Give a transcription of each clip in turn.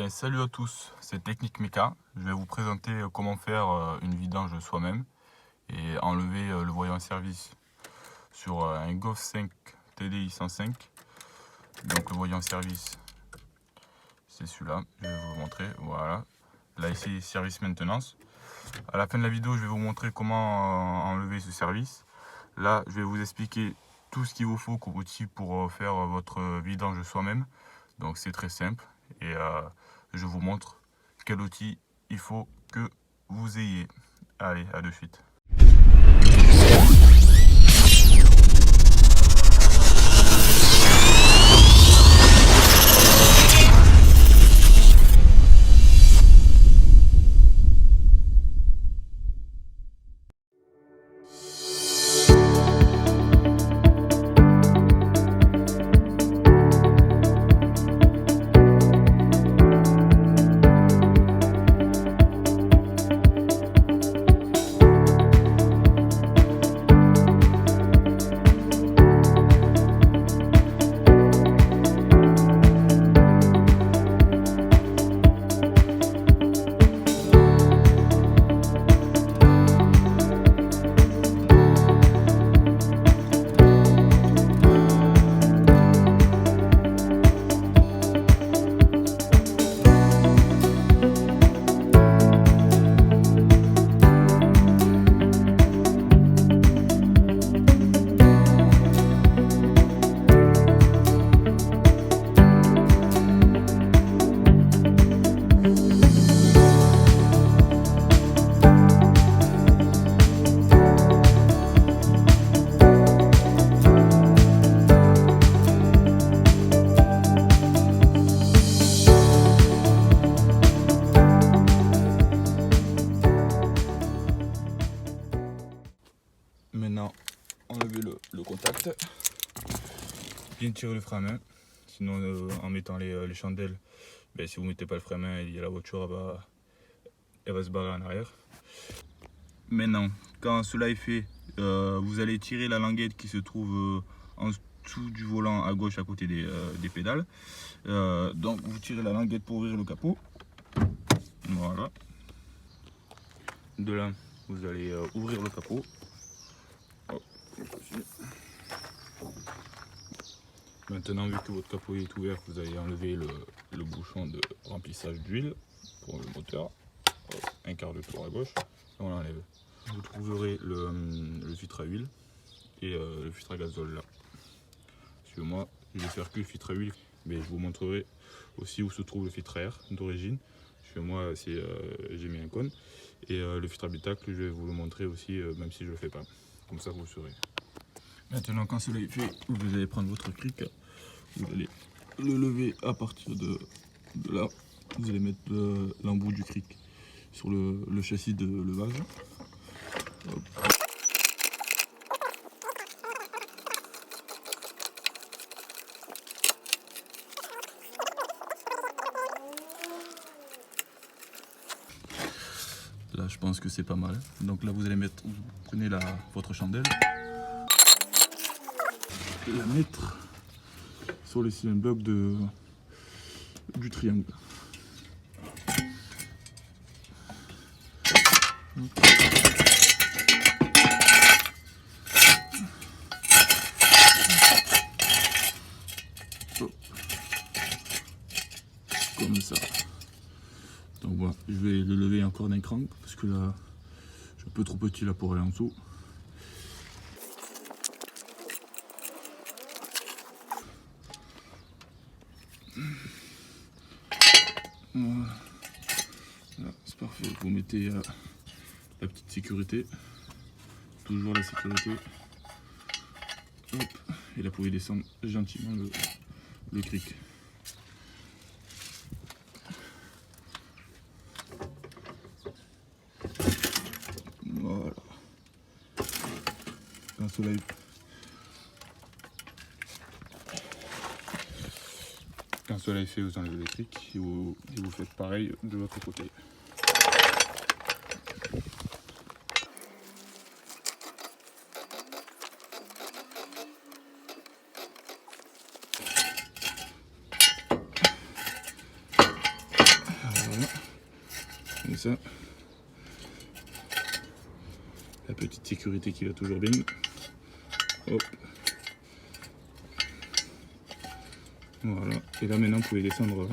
Salut à tous, c'est Technique Mecha. Je vais vous présenter comment faire une vidange soi-même et enlever le voyant service sur un Golf 5 TDI 105. Donc le voyant service, c'est celui-là, je vais vous le montrer. Voilà, là ici service maintenance. À la fin de la vidéo, je vais vous montrer comment enlever ce service. Là, je vais vous expliquer tout ce qu'il vous faut comme outil pour faire votre vidange soi-même. Donc c'est très simple et je vous montre quel outil il faut que vous ayez. Allez, à de suite. Maintenant, enlevez le contact, bien tirer le frein à main, sinon en mettant les chandelles, si vous ne mettez pas le frein à main, la voiture elle va se barrer en arrière. Maintenant, quand cela est fait, vous allez tirer la languette qui se trouve en dessous du volant à gauche à côté des pédales. Donc vous tirez la languette pour ouvrir le capot. Voilà. De là, vous allez ouvrir le capot. Maintenant, vu que votre capot est ouvert, vous allez enlever le bouchon de remplissage d'huile pour le moteur. Un quart de tour à gauche, et on l'enlève. Vous trouverez le filtre à huile et le filtre à gazole là. Moi, je vais faire que le filtre à huile, mais je vous montrerai aussi où se trouve le filtre à air d'origine. Moi, j'ai mis un cône. Et le filtre habitacle, je vais vous le montrer aussi, même si je ne le fais pas. Comme ça, vous le saurez. Maintenant, quand cela est fait, vous allez prendre votre cric, vous allez le lever à partir de là. Vous allez mettre l'embout du cric sur le châssis de levage. Hop. Là, je pense que c'est pas mal. Donc là, vous allez mettre, vous prenez votre chandelle, la mettre sur les cylindres blocs du triangle. Hop. Comme ça. Donc voilà, je vais le lever encore d'un crank parce que là, je suis un peu trop petit là pour aller en dessous. Voilà, c'est parfait. Vous mettez la petite sécurité, toujours la sécurité. Hop, et là vous pouvez descendre gentiment le cric. Voilà. Quand cela est fait, vous enlevez le cric et vous faites pareil de l'autre côté. Comme ça. La petite sécurité qui va toujours bien. Hop. Voilà. Et là maintenant vous pouvez descendre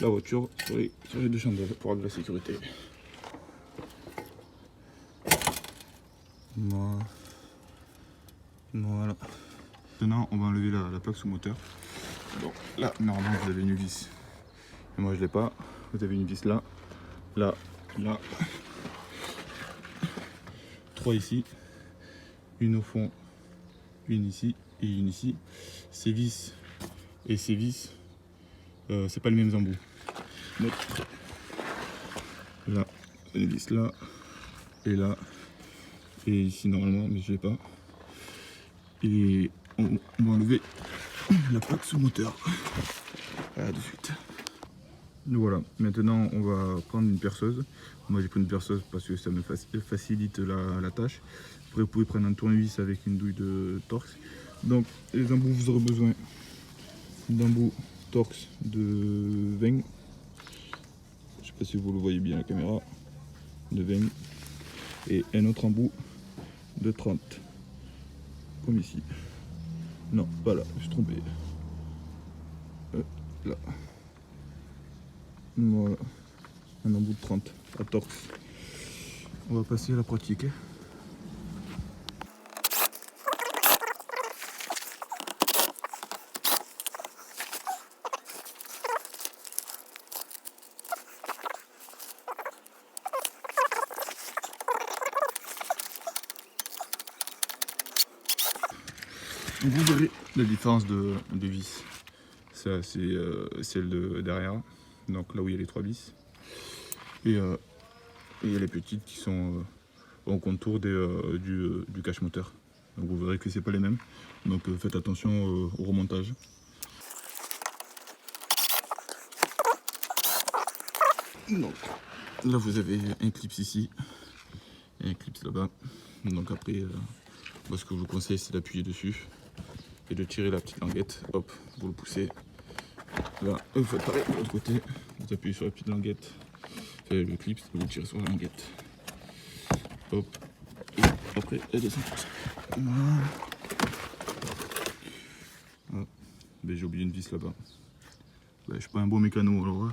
la voiture sur les deux chandelles pour avoir de la sécurité. Voilà. Maintenant on va enlever la plaque sous moteur. Donc là normalement vous avez une vis. Et moi je l'ai pas. Vous avez une vis là. Là. 3 ici. Une au fond. Une ici et une ici. Ces vis et ces vis, c'est pas les mêmes embouts. Donc, là, une vis là et là et ici normalement, mais je l'ai pas. Et on va enlever la plaque sous moteur. Voilà, de suite. Voilà, maintenant on va prendre une perceuse. Moi j'ai pris une perceuse parce que ça me facilite la tâche. Après vous pouvez prendre un tournevis avec une douille de Torx. Donc les embouts, vous aurez besoin d'embouts Torx de 20. Je sais pas si vous le voyez bien à la caméra. De 20. Et un autre embout de 30. Comme ici. Non, pas là, je suis trompé. Là. Voilà. Un embout de 30 à Torx. On va passer à la pratique. Donc vous verrez la différence de vis. Ça c'est celle de derrière. Donc là où il y a les 3 vis. Et il y a les petites qui sont au contour du cache-moteur. Donc vous verrez que c'est pas les mêmes. Donc faites attention au remontage. Donc là vous avez un clip ici et un clip là-bas. Donc après, moi, ce que je vous conseille c'est d'appuyer dessus et de tirer la petite languette. Hop, vous le poussez. Là, vous faites pareil de l'autre côté. Vous appuyez sur la petite languette. Fait le clip, vous le tirez sur la languette. Hop. Et après, elle descend comme ça. Voilà. Ah. Ben, j'ai oublié une vis là-bas. Ben, je suis pas un bon mécano alors.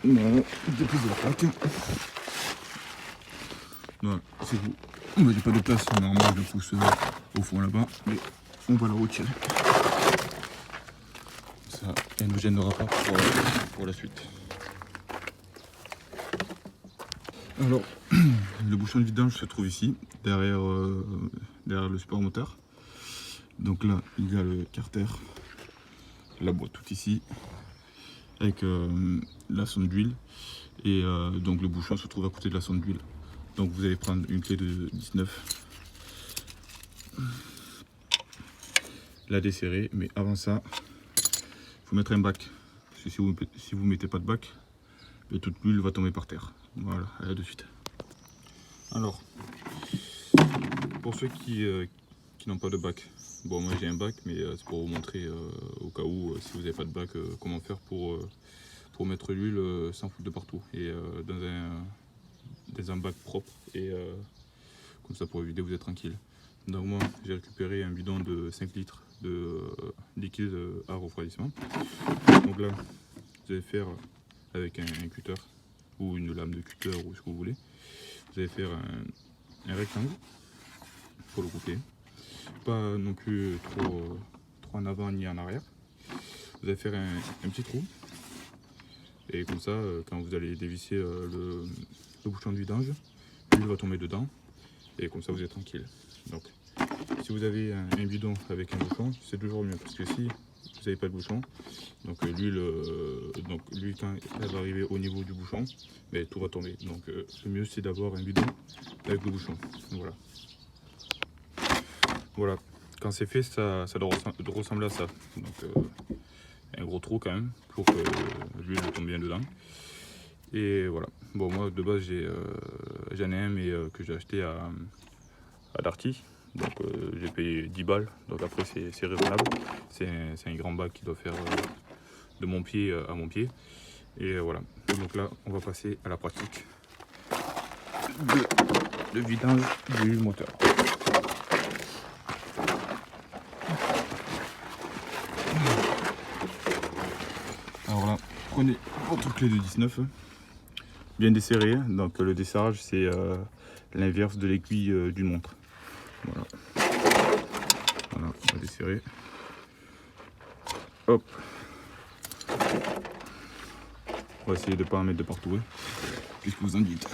Voilà, dépose de la plaque. Voilà, c'est vous. Ben, j'ai pas de place, normalement je le pousse au fond là-bas, mais on va la retirer. Ça, elle ne nous gênera pas pour la suite. Alors, le bouchon de vidange se trouve ici, derrière le support moteur. Donc là, il y a le carter, la boîte tout ici, avec la sonde d'huile. Et donc le bouchon se trouve à côté de la sonde d'huile. Donc vous allez prendre une clé de 19, la desserrer, mais avant ça, il faut mettre un bac. Parce que si vous mettez pas de bac, toute l'huile va tomber par terre. Voilà, à de suite. Alors, pour ceux qui n'ont pas de bac, bon moi j'ai un bac, mais c'est pour vous montrer au cas où, si vous n'avez pas de bac, comment faire pour mettre l'huile sans foutre de partout. Et dans un bac propre, et comme ça pour éviter, vous êtes tranquille. Donc moi j'ai récupéré un bidon de 5 litres de liquide à refroidissement. Donc là vous allez faire avec un cutter ou une lame de cutter ou ce que vous voulez. Vous allez faire un rectangle pour le couper, pas non plus trop en avant ni en arrière. Vous allez faire un petit trou, et comme ça quand vous allez dévisser le bouchon de vidange, l'huile va tomber dedans, et comme ça vous êtes tranquille. Donc si vous avez un bidon avec un bouchon, c'est toujours mieux, parce que si vous n'avez pas de bouchon, donc l'huile quand elle va arriver au niveau du bouchon, mais tout va tomber. Donc le mieux c'est d'avoir un bidon avec le bouchon. Voilà, quand c'est fait, ça doit ressembler à ça. Donc un gros trou quand même pour que l'huile tombe bien dedans. Et voilà, bon moi de base j'en ai un, mais que j'ai acheté à Darty. Donc j'ai payé 10 balles, donc après c'est raisonnable. C'est un grand bac qui doit faire mon pied à mon pied. Et voilà. Donc là, on va passer à la pratique de vidange du moteur. Alors là, prenez votre clé de 19, bien desserrée. Donc le desserrage, c'est l'inverse de l'aiguille d'une montre. Voilà. Voilà, on va desserrer. Hop. On va essayer de ne pas en mettre de partout, hein, puisque vous en dites.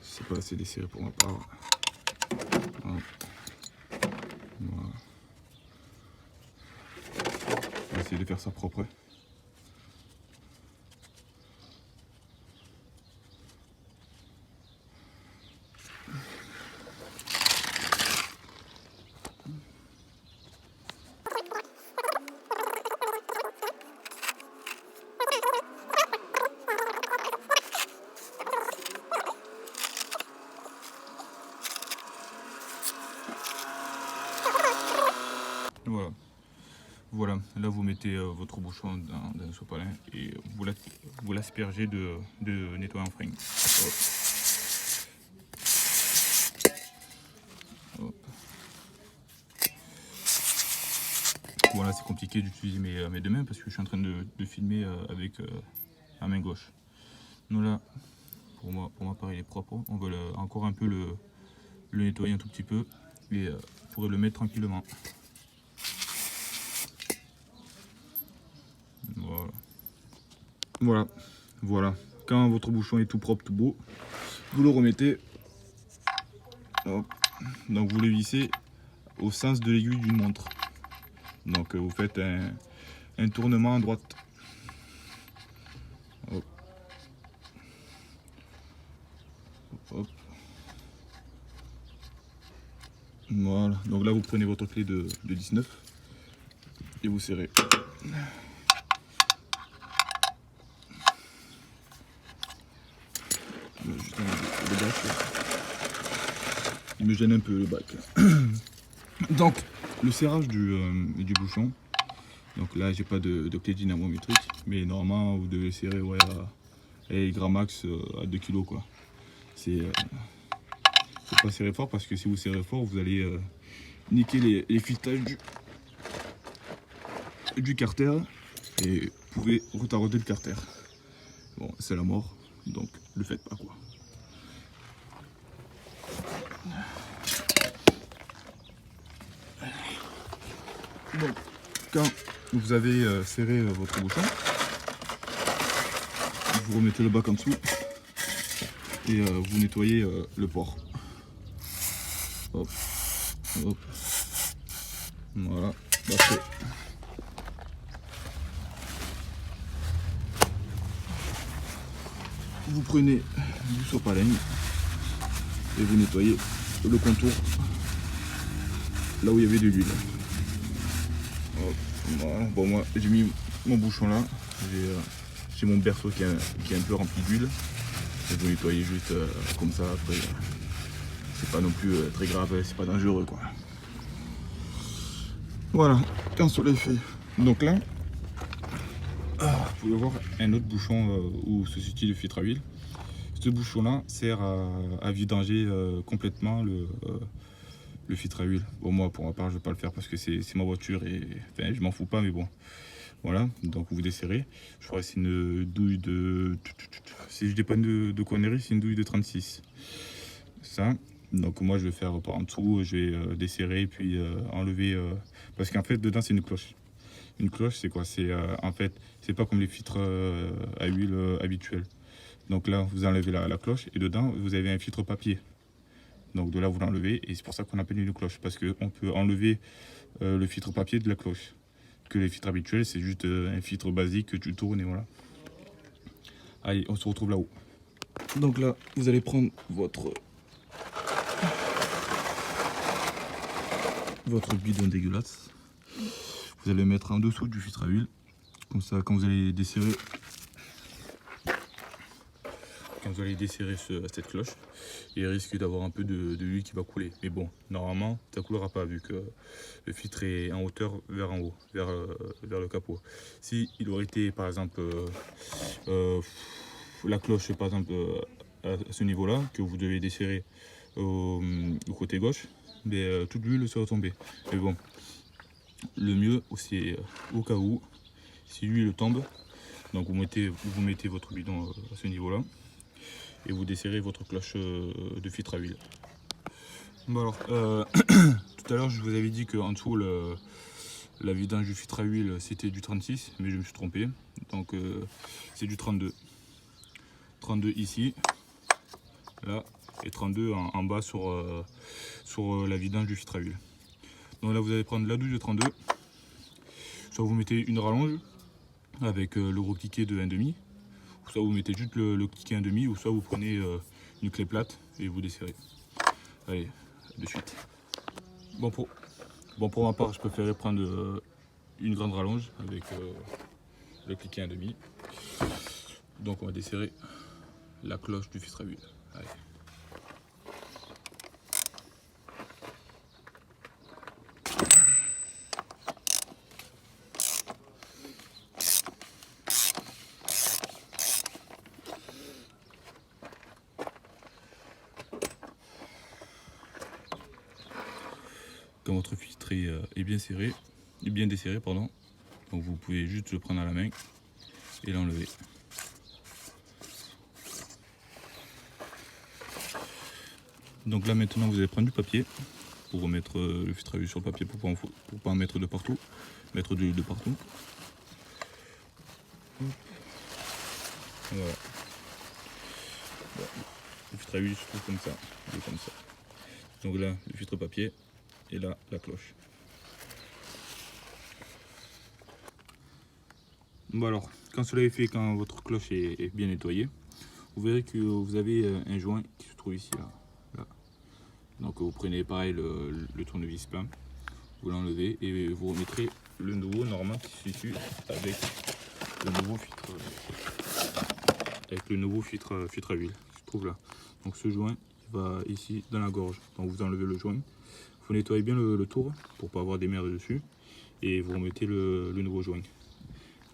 C'est pas assez desserré pour ma part. Voilà. Voilà. On va essayer de faire ça propre. Hein. Voilà. Voilà, là vous mettez votre bouchon dans un sopalin et vous l'aspergez de nettoyant frein. Hop. Hop. Voilà, c'est compliqué d'utiliser mes deux mains parce que je suis en train de filmer avec la main gauche. Donc là, pour moi pareil, il est propre. On va encore un peu le nettoyer un tout petit peu et vous pourrez le mettre tranquillement. Voilà. Voilà. Voilà. Quand votre bouchon est tout propre, tout beau, vous le remettez. Hop. Donc vous le vissez au sens de l'aiguille d'une montre. Donc vous faites un tournement à droite. Hop. Hop. Voilà. Donc là vous prenez votre clé de 19 et vous serrez. Juste le bac. Il me gêne un peu le bac. Donc le serrage du bouchon. Donc là j'ai pas de clé dynamométrique, mais normalement vous devez serrer ouais, à grand max à 2 kg quoi. C'est pas serrer fort parce que si vous serrez fort vous allez niquer les filetages du carter et vous pouvez retarder le carter. Bon c'est la mort, donc le faites pas quoi. Bon, quand vous avez serré votre bouchon, vous remettez le bac en dessous et vous nettoyez le port. Hop, hop. Voilà, parfait. Vous prenez du sopalin et vous nettoyez le contour là où il y avait de l'huile. Voilà. Bon, moi j'ai mis mon bouchon là, j'ai mon berceau qui est un peu rempli d'huile. Et vous nettoyez juste comme ça, après c'est pas non plus très grave, c'est pas dangereux quoi. Voilà, quand cela est fait. Donc là, vous pouvez voir un autre bouchon où se situe le filtre à huile. Ce bouchon là sert à vidanger complètement le filtre à huile. Bon moi pour ma part je vais pas le faire parce que c'est ma voiture et enfin, je m'en fous pas mais bon. Voilà, donc vous desserrez. Je crois que c'est une douille de... Si je dis pas de conneries, c'est une douille de 36. Ça. Donc moi je vais faire par en dessous, je vais desserrer puis enlever... parce qu'en fait dedans c'est une cloche. Une cloche c'est quoi? C'est en fait, c'est pas comme les filtres à huile habituels. Donc là vous enlevez la cloche et dedans vous avez un filtre papier. Donc de là vous l'enlevez et c'est pour ça qu'on appelle une cloche. Parce qu'on peut enlever le filtre papier de la cloche. Que les filtres habituels c'est juste un filtre basique que tu tournes et voilà. Allez on se retrouve là-haut. Donc là vous allez prendre votre bidon dégueulasse. Vous allez le mettre en dessous du filtre à huile. Comme ça quand vous allez desserrer quand vous allez desserrer cette cloche, il risque d'avoir un peu de l'huile qui va couler. Mais bon, normalement, ça ne coulera pas vu que le filtre est en hauteur vers en haut, vers le capot. Si il aurait été, par exemple, la cloche, par exemple, à ce niveau-là, que vous devez desserrer au côté gauche, mais toute l'huile serait tombée. Mais bon, le mieux, c'est au cas où, si l'huile tombe, donc vous mettez votre bidon à ce niveau-là et vous desserrez votre cloche de filtre à huile. Bon alors, tout à l'heure je vous avais dit qu'en dessous la vidange du filtre à huile c'était du 36, mais je me suis trompé. Donc c'est du 32. 32 ici, là, et 32 en bas sur la vidange du filtre à huile. Donc là vous allez prendre la douche de 32, soit vous mettez une rallonge avec le gros cliquet de 1,5, soit vous mettez juste le cliquet 1,5, ou soit vous prenez une clé plate et vous desserrez. Allez, de suite. Bon pour ma part, je préférais prendre une grande rallonge avec le cliquet 1,5. Donc on va desserrer la cloche du filtre à huile. Allez. Quand votre filtre est bien serré, bien desserré, pardon, donc vous pouvez juste le prendre à la main et l'enlever. Donc là maintenant vous allez prendre du papier pour remettre le filtre à huile sur le papier pour pas en mettre de partout, mettre de l'huile de partout. Voilà. Bon, le filtre à huile se trouve comme ça, il est comme ça. Donc là le filtre papier et là la cloche. Bon alors, quand cela est fait, quand votre cloche est bien nettoyée, vous verrez que vous avez un joint qui se trouve ici, là. Donc vous prenez pareil le tournevis plein, vous l'enlevez et vous remettrez le nouveau normal qui se situe avec le nouveau filtre, à huile qui se trouve là. Donc ce joint il va ici dans la gorge. Donc vous enlevez le joint, vous nettoyez bien le tour pour pas avoir des merdes dessus et vous remettez le nouveau joint.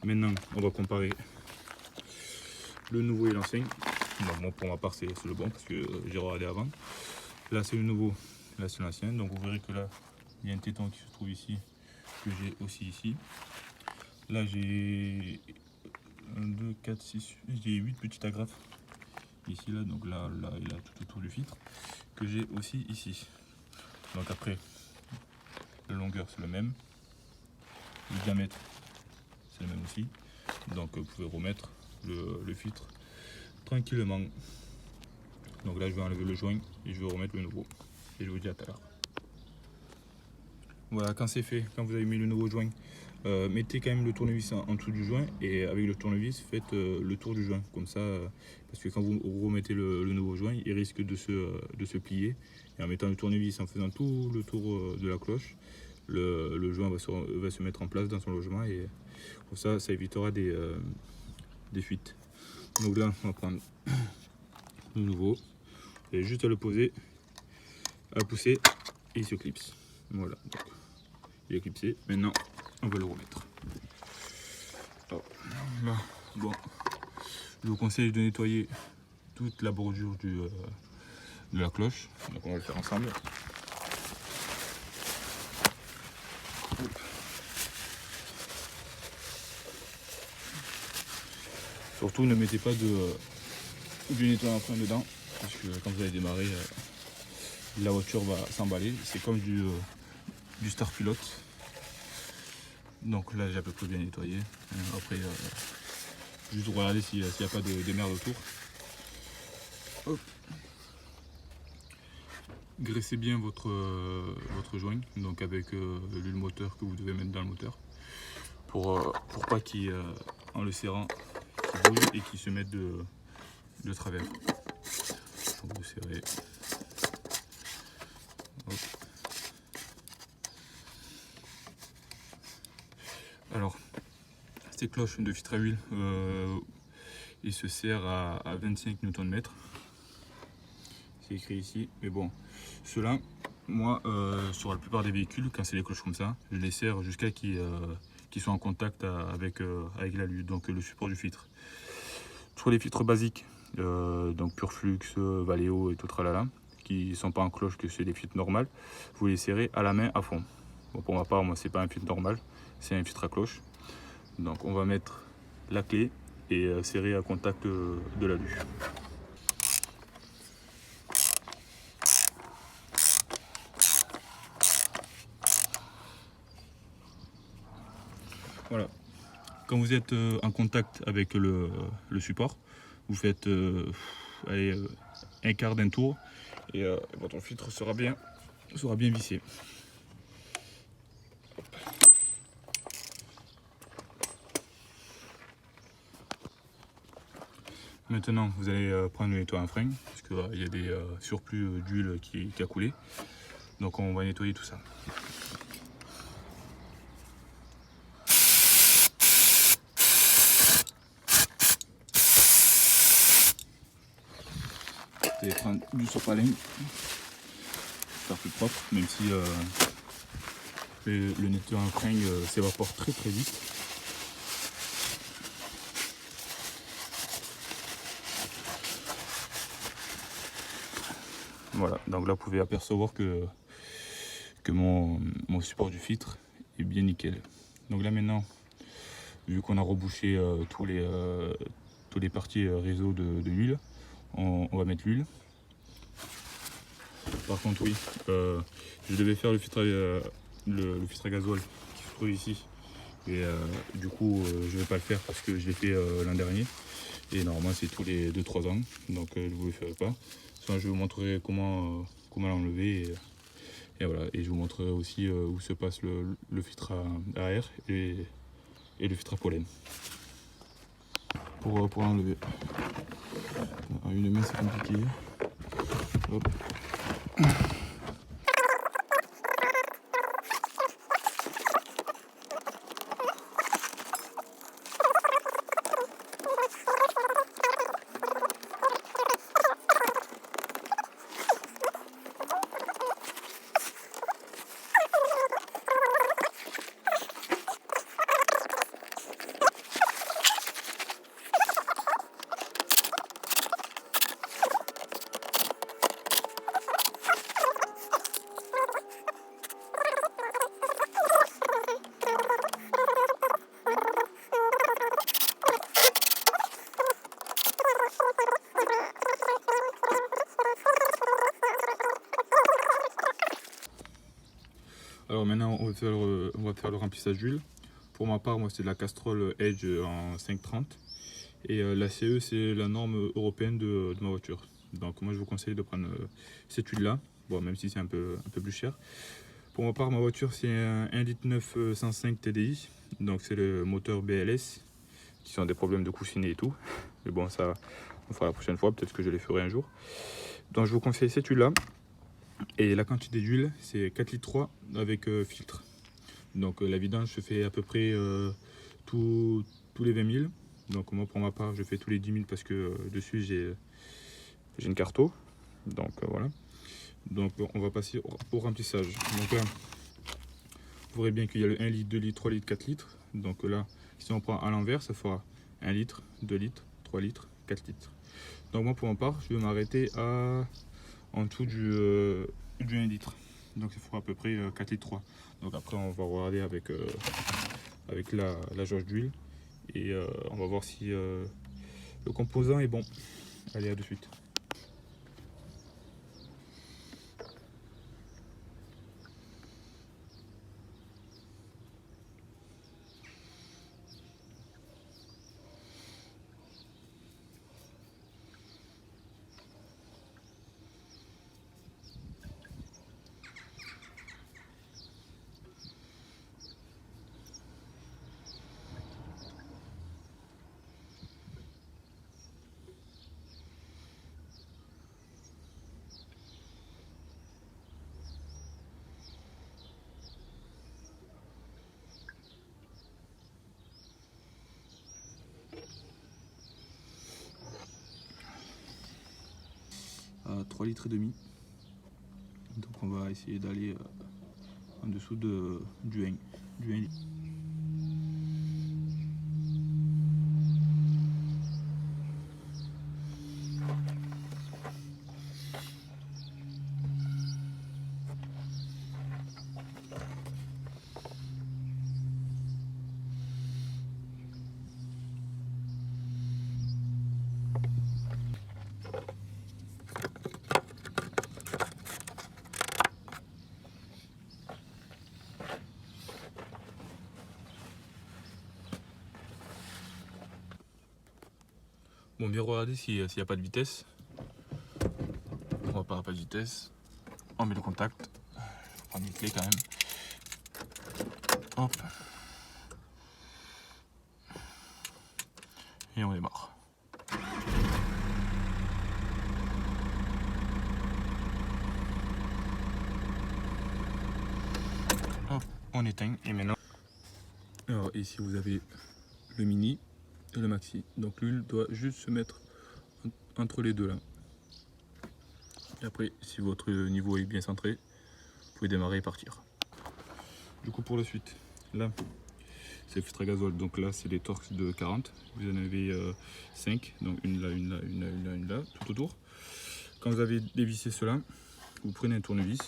Maintenant, on va comparer le nouveau et l'ancien. Bon, pour ma part, c'est le bon parce que j'ai regardé avant. Là, c'est le nouveau, là, c'est l'ancien. Donc, vous verrez que là, il y a un téton qui se trouve ici, que j'ai aussi ici. Là, j'ai 1, 2, 4, 6, j'ai 8 petites agrafes ici, là. Donc, là, il a tout autour du filtre, que j'ai aussi ici. Donc, après, la longueur, c'est le même. Le diamètre, c'est le même aussi. Donc vous pouvez remettre le filtre tranquillement. Donc là je vais enlever le joint et je vais remettre le nouveau. Et je vous dis à tout à l'heure. Voilà, quand c'est fait, quand vous avez mis le nouveau joint, mettez quand même le tournevis en dessous du joint et avec le tournevis faites le tour du joint. Comme ça, parce que quand vous remettez le nouveau joint, il risque de se plier. Et en mettant le tournevis, en faisant tout le tour de la cloche, le joint va se mettre en place dans son logement et pour ça évitera des fuites. Donc là on va prendre le nouveau et juste à le poser, à pousser et il se clipse. Voilà, donc, il est clipsé. Maintenant on va le remettre. Alors, là, bon, je vous conseille de nettoyer toute la bordure de la cloche. Donc on va le faire ensemble. Surtout ne mettez pas du nettoyant dedans, parce que quand vous allez démarrer, la voiture va s'emballer. C'est comme du Star Pilote. Donc là j'ai à peu près bien nettoyé. Après juste regarder s'il n'y a pas de merde autour. Hop. Graissez bien votre joint, donc avec l'huile moteur que vous devez mettre dans le moteur, pour pas qu'il en le serrant qu'il bouge et qu'il se mette de travers. Donc vous serrez. Hop. Alors ces cloches de filtre à huile, il se sert à 25 Nm. C'est écrit ici, mais bon, ceux-là, moi, sur la plupart des véhicules, quand c'est des cloches comme ça, je les serre jusqu'à qu'ils soient en contact avec l'alu, donc le support du filtre. Sur les filtres basiques, donc Purflux, Valeo et tout tralala, qui ne sont pas en cloche, que c'est des filtres normales, vous les serrez à la main à fond. Bon, pour ma part, moi, c'est pas un filtre normal, c'est un filtre à cloche. Donc on va mettre la clé et serrer à contact de l'alu. Voilà. Quand vous êtes en contact avec le support, vous faites allez, un quart d'un tour et votre filtre sera bien vissé. Maintenant, vous allez prendre le nettoyant frein, parce qu'il y a des surplus d'huile qui a coulé. Donc on va nettoyer tout ça. Vous allez prendre du sopalin, faire plus propre, même si le nettoyant frein s'évapore très vite. Voilà, donc là vous pouvez apercevoir que mon support du filtre est bien nickel. Donc là maintenant, vu qu'on a rebouché tous les parties réseau de l'huile, on va mettre l'huile. Par contre oui, je devais faire le filtre à gasoil qui se trouve ici. Et du coup je vais pas le faire parce que je l'ai fait l'an dernier. Et normalement c'est tous les 2-3 ans, donc je ne vous le ferai pas. Sinon, je vous montrerai comment l'enlever et voilà. Et je vous montrerai aussi où se passe le filtre à air et le filtre à pollen. Pour l'enlever. Une main c'est compliqué. Hop. Alors maintenant on va faire le remplissage d'huile. Pour ma part, moi c'est de la Castrol Edge en 530 et la CE c'est la norme européenne de ma voiture. Donc moi je vous conseille de prendre cette huile là, bon, même si c'est un peu plus cher. Pour ma part, ma voiture c'est un 1,9 litre 105 TDI, donc c'est le moteur BLS qui sont des problèmes de coussinet et tout. Mais bon, ça on fera la prochaine fois, peut-être que je les ferai un jour. Donc je vous conseille cette huile là. Et la quantité d'huile, c'est 4,3 litres avec filtre. Donc la vidange se fait à peu près tous les 20 000. Donc moi pour ma part, je fais tous les 10 000 parce que dessus j'ai une carto. Donc voilà. Donc on va passer au remplissage. Donc là, vous verrez bien qu'il y a le 1 litre, 2 litres, 3 litres, 4 litres. Donc là, si on prend à l'envers, ça fera 1 litre, 2 litres, 3 litres, 4 litres. Donc moi pour ma part, je vais m'arrêter en dessous du 1 litre. Donc ça fera à peu près 4 litres 3. Donc après on va regarder avec la jauge d'huile et on va voir si le composant est bon. Allez, à de suite. 3,5 litres. Donc on va essayer d'aller en dessous du 1 litre. Bon, bien regarder s'il n'y a pas de vitesse. On va pas de vitesse. On met le contact. Je vais prendre une clé quand même. Hop. Et on démarre. Hop, on éteint et maintenant. Alors ici vous avez le mini et le maxi. Donc l'huile doit juste se mettre entre les deux là. Et après, si votre niveau est bien centré, vous pouvez démarrer et partir. Du coup pour la suite, là c'est le filtre à gazole. Donc là c'est les Torx de 40. Vous en avez 5, donc une là, tout autour. Quand vous avez dévissé cela, vous prenez un tournevis.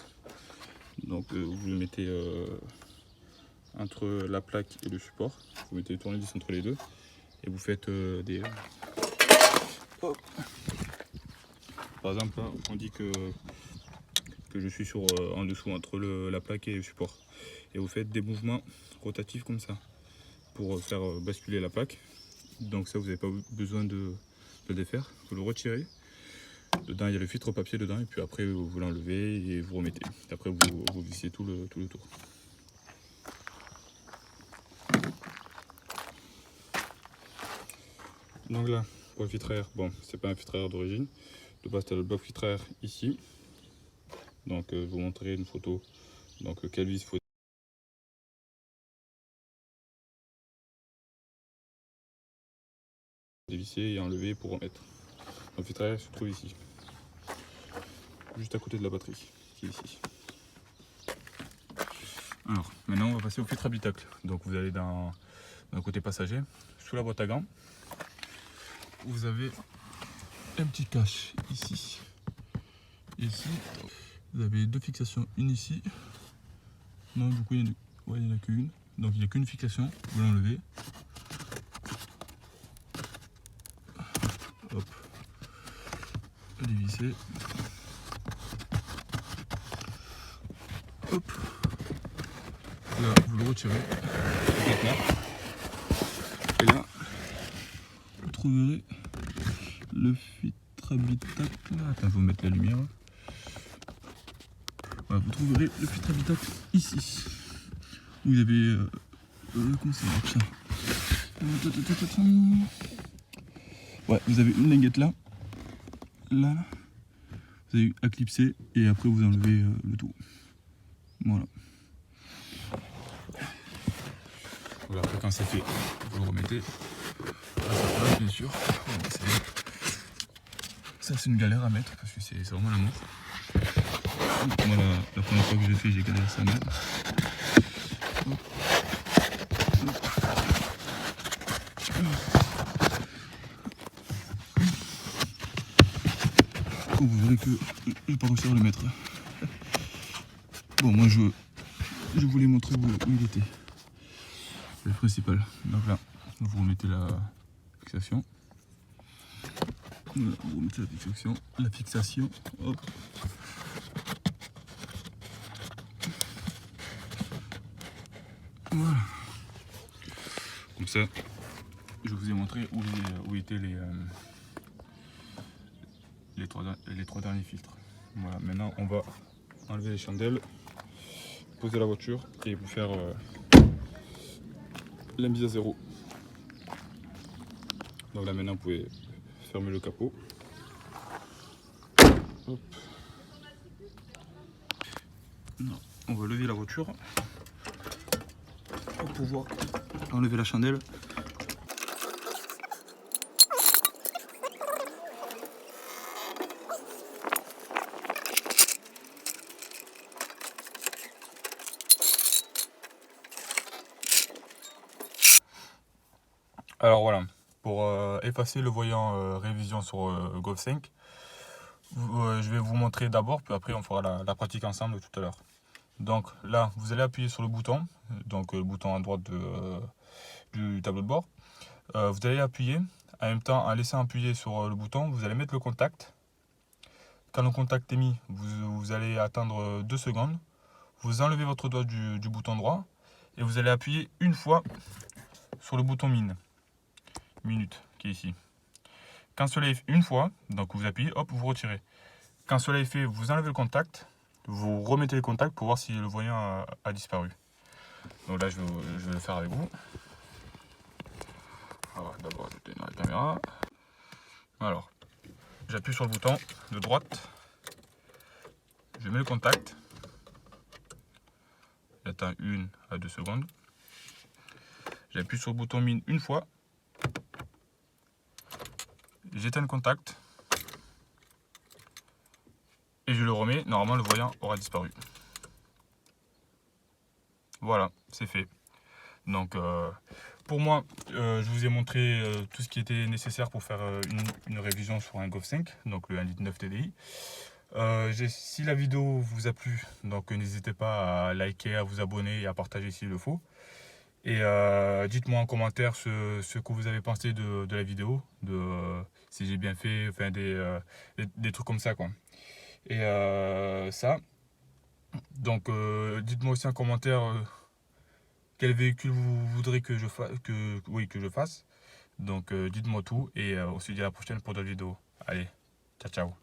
Donc vous le mettez entre la plaque et le support. Vous mettez le tournevis entre les deux. Et vous faites des... Hop. Par exemple, là, on dit que je suis en dessous entre la plaque et le support. Et vous faites des mouvements rotatifs comme ça pour faire basculer la plaque. Donc ça, vous n'avez pas besoin de le défaire. Vous le retirez. Dedans, il y a le filtre papier dedans. Et puis après, vous l'enlevez et vous remettez. Après, vous vissez tout le tour. Donc là, pour le filtre à air, bon, c'est pas un filtre à air d'origine. De base, tu as le bloc filtre à air ici. Donc, je vous montrerai une photo. Donc, quelle vis il faut dévisser et enlever pour remettre. Le filtre à air se trouve ici, juste à côté de la batterie, qui est ici. Alors, maintenant, on va passer au filtre habitacle. Donc, vous allez dans le côté passager, sous la boîte à gants. Vous avez un petit cache ici. Ici, vous avez deux fixations, une ici. Non, du coup, il n'y en a qu'une. Donc, il n'y a qu'une fixation. Vous l'enlevez. Hop. Le dévisser. Hop. Là, vous le retirez. Et là, vous trouverez le filtre habitacle. Attends, il faut mettre la lumière. Voilà, vous trouverez le filtre habitacle ici. Vous avez comment ça marche ça? Ouais, vous avez une linguette là. Là, vous avez à clipser et après vous enlevez le tout. Voilà. Voilà, après quand c'est fait, vous le remettez à sa place, bien sûr. Ça c'est une galère à mettre parce que c'est vraiment la mort. Moi la première fois que j'ai fait, j'ai galéré ça même. Vous verrez que je n'ai pas réussi à le mettre. Bon, moi je voulais montrer où il était. Le principal. Donc là, vous remettez la fixation. Voilà, vous remettez la fixation. Hop. Voilà. Comme ça, je vous ai montré où étaient les trois derniers filtres. Voilà, maintenant on va enlever les chandelles, poser la voiture et vous faire la mise à zéro. Donc là maintenant vous pouvez fermer le capot. Hop. Non, on va lever la voiture pour pouvoir enlever la chandelle. Alors voilà, pour effacer le voyant révision sur Golf 5, je vais vous montrer d'abord, puis après on fera la pratique ensemble tout à l'heure. Donc là, vous allez appuyer sur le bouton, donc le bouton à droite du tableau de bord. Vous allez appuyer, en même temps, en laissant appuyer sur le bouton, vous allez mettre le contact. Quand le contact est mis, vous allez attendre 2 secondes. Vous enlevez votre doigt du bouton droit et vous allez appuyer une fois sur le bouton minute qui est ici. Quand cela est fait une fois, donc vous appuyez, hop, vous retirez. Quand cela est fait, vous enlevez le contact, vous remettez le contact pour voir si le voyant a disparu. Donc là, je vais le faire avec vous. D'abord, je vais tenir la caméra. Alors, j'appuie sur le bouton de droite. Je mets le contact. J'attends 1 à 2 secondes. J'appuie sur le bouton mine une fois. J'éteins le contact. Et je le remets. Normalement, le voyant aura disparu. Voilà, c'est fait. Donc, pour moi, je vous ai montré tout ce qui était nécessaire pour faire une révision sur un Golf 5, donc le 1.9 TDI. Si la vidéo vous a plu, donc n'hésitez pas à liker, à vous abonner et à partager s'il le faut. Et dites-moi en commentaire ce que vous avez pensé de la vidéo, si j'ai bien fait, enfin des trucs comme ça quoi. Et ça, donc dites-moi aussi en commentaire quel véhicule vous voudrez que je fasse. Donc dites-moi tout et on se dit à la prochaine pour d'autres vidéos. Allez, ciao ciao.